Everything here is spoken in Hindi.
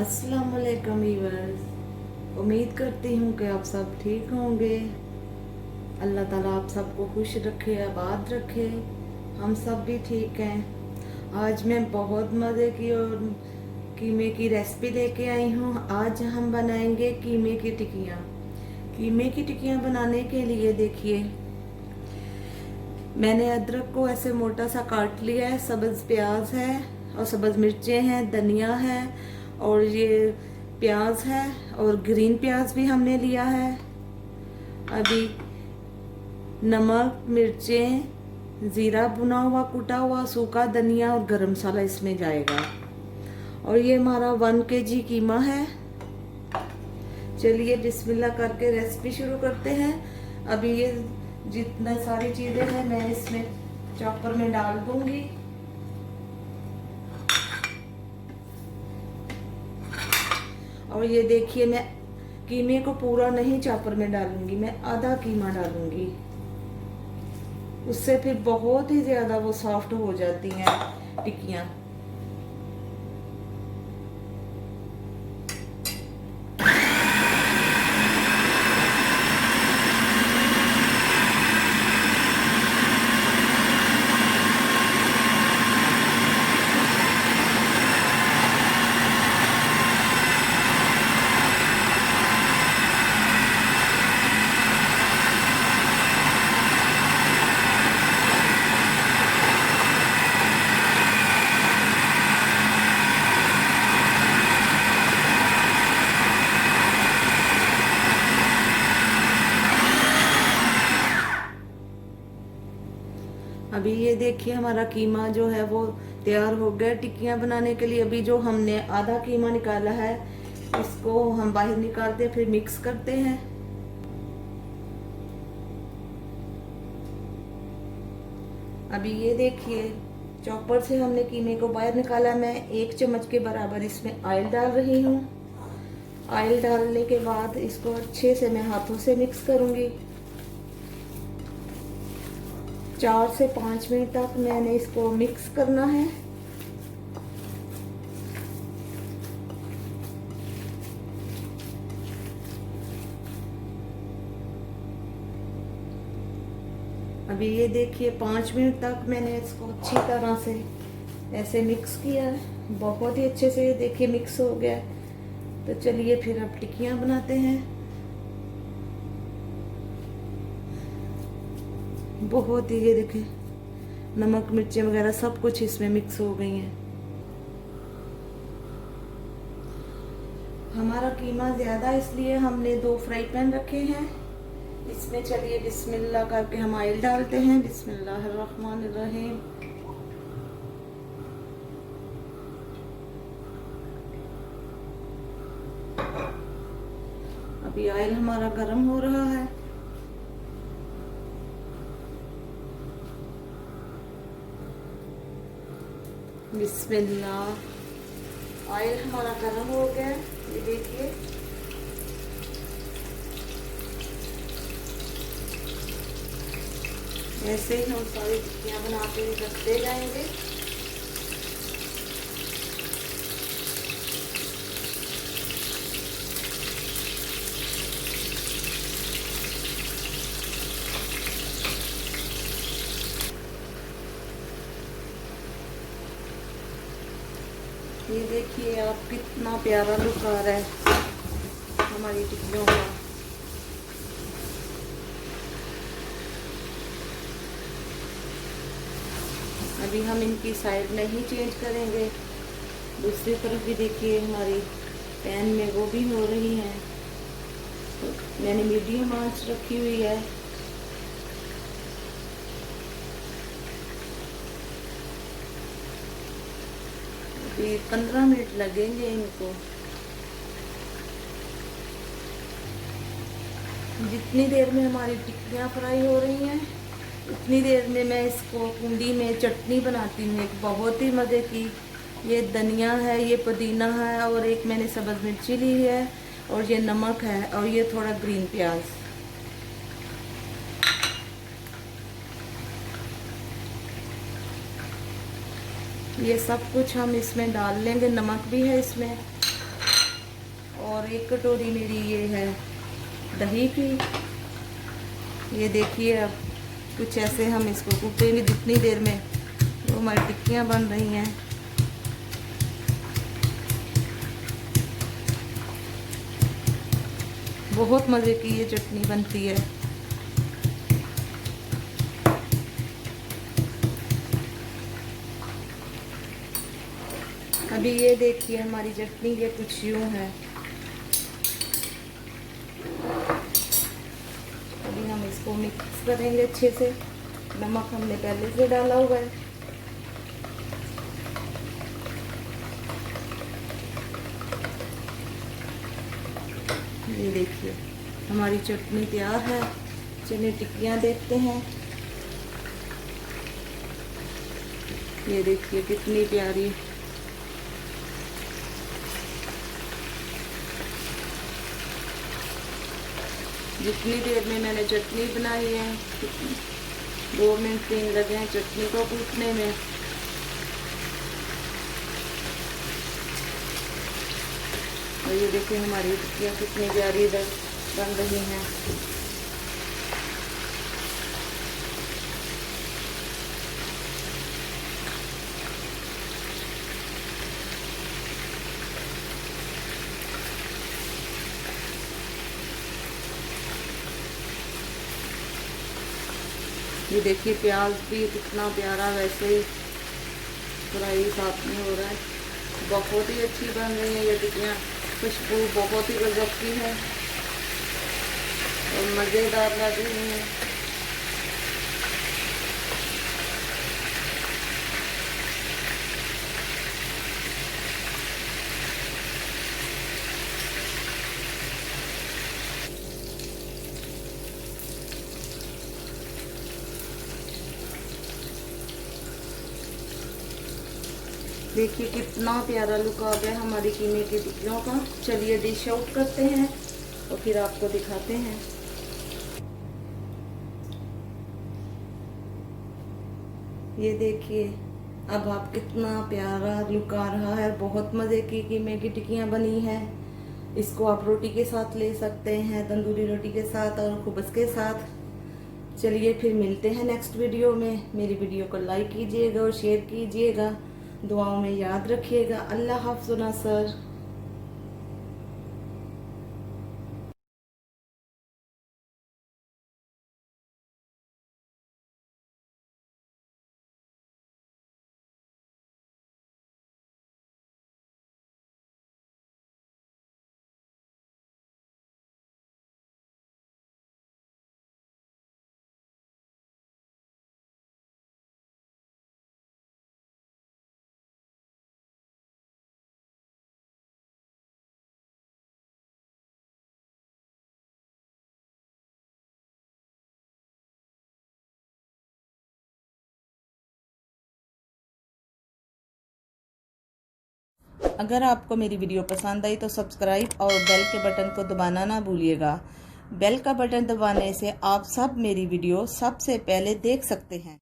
अस्सलाम वालेकुम व्यूअर्स। उम्मीद करती हूँ कि आप सब ठीक होंगे। अल्लाह ताला आप सबको खुश रखे, आबाद रखे। हम सब भी ठीक हैं। आज मैं बहुत मज़े की और कीमे की रेसिपी लेके आई हूँ। आज हम बनाएंगे कीमे की टिक्कियाँ। कीमे की टिक्कियाँ बनाने के लिए देखिए, मैंने अदरक को ऐसे मोटा सा काट लिया है, सब्ज़ प्याज है और सब्ज़ मिर्चें हैं, धनिया है और ये प्याज है और ग्रीन प्याज भी हमने लिया है। अभी नमक, मिर्चें, ज़ीरा भुना हुआ, कुटा हुआ, सूखा धनिया और गरम मसाला इसमें जाएगा। और ये हमारा 1 kg कीमा है। चलिए बिस्मिल्लाह करके रेसिपी शुरू करते हैं। अभी ये जितना सारी चीज़ें हैं मैं इसमें चॉपर में डाल दूंगी। और ये देखिए, मैं कीमे को पूरा नहीं चॉपर में डालूंगी, मैं आधा कीमा डालूंगी। उससे फिर बहुत ही ज़्यादा वो सॉफ्ट हो जाती हैं टिक्कियाँ। अभी ये देखिए, हमारा कीमा जो है वो तैयार हो गया टिक्कियाँ बनाने के लिए। अभी जो हमने आधा कीमा निकाला है, इसको हम बाहर निकालते फिर मिक्स करते हैं। अभी ये देखिए, चॉपर से हमने कीमे को बाहर निकाला। मैं 1 चम्मच के बराबर इसमें ऑयल डाल रही हूँ। ऑयल डालने के बाद इसको अच्छे से मैं हाथों से मिक्स करूँगी। 4 से 5 मिनट तक मैंने इसको मिक्स करना है। अभी ये देखिए, 5 मिनट तक मैंने इसको अच्छी तरह से ऐसे मिक्स किया है। बहुत ही अच्छे से ये देखिए मिक्स हो गया। तो चलिए फिर अब टिक्कियाँ बनाते हैं। बहुत ही ये देखिए, नमक मिर्चें वगैरह सब कुछ इसमें मिक्स हो गई हैं। हमारा कीमा ज़्यादा इसलिए हमने 2 फ्राई पैन रखे हैं। इसमें चलिए बिस्मिल्लाह करके हम ऑयल डालते हैं। बिस्मिल्लाहिर्रहमानिर्रहीम। अभी ऑयल हमारा गर्म हो रहा है। बिस्मिल्लाह, ऑयल हमारा गर्म हो गया। ये देखिए, ऐसे ही हम सारी टिक्कियाँ बनाते हुए रखते जाएंगे। ये देखिए आप, कितना प्यारा लुक आ रहा है हमारी टिक्कियों का। अभी हम इनकी साइड नहीं चेंज करेंगे। दूसरी तरफ भी देखिए, हमारी पैन में वो भी हो रही हैं। तो मैंने मीडियम आंच रखी हुई है। अभी 15 मिनट लगेंगे इनको। जितनी देर में हमारी टिक्कियाँ फ्राई हो रही हैं, उतनी देर में मैं इसको कुंडी में चटनी बनाती हूँ एक बहुत ही मज़े की। ये धनिया है, ये पुदीना है और एक मैंने सब्ज़ मिर्ची ली है और ये नमक है और ये थोड़ा ग्रीन प्याज। ये सब कुछ हम इसमें डाल लेंगे। नमक भी है इसमें। और एक कटोरी मेरी ये है दही की। ये देखिए अब कुछ ऐसे हम इसको कूटेंगे जितनी देर में वो हमारी टिक्कियाँ बन रही हैं। बहुत मज़े की ये चटनी बनती है। अभी ये देखिए हमारी चटनी ये कुछ यूँ है। अभी हम इसको मिक्स करेंगे अच्छे से। नमक हमने पहले से डाला हुआ है। ये देखिए हमारी चटनी तैयार है। चलिए टिक्कियाँ देखते हैं। ये देखिए कितनी प्यारी। जितनी देर में मैंने चटनी बनाई है 2 मिनट 3 लगे हैं चटनी को कूटने में। और ये देखिए हमारी टिक्कियाँ कितनी प्यारी बन रही हैं। ये देखिए प्याज भी कितना प्यारा वैसे ही फ्राई साथ में हो रहा है। बहुत ही अच्छी बन रही है ये टिक्कियाँ। खुशबू बहुत ही गजब की है और मज़ेदार लग रही है। देखिए कितना प्यारा लुक आ गया हमारी कीमे की टिक्कियों का। चलिए डिश आउट करते हैं और फिर आपको दिखाते हैं। ये देखिए अब आप कितना प्यारा लुक आ रहा है। बहुत मज़े की कीमे की टिक्कियाँ बनी हैं। इसको आप रोटी के साथ ले सकते हैं, तंदूरी रोटी के साथ और खुबस के साथ। चलिए फिर मिलते हैं नेक्स्ट वीडियो में। मेरी वीडियो को लाइक कीजिएगा और शेयर कीजिएगा। दुआओं में याद रखिएगा। अल्लाह हाफ़िज़ नासर। अगर आपको मेरी वीडियो पसंद आई तो सब्सक्राइब और बेल के बटन को दबाना ना भूलिएगा। बेल का बटन दबाने से आप सब मेरी वीडियो सबसे पहले देख सकते हैं।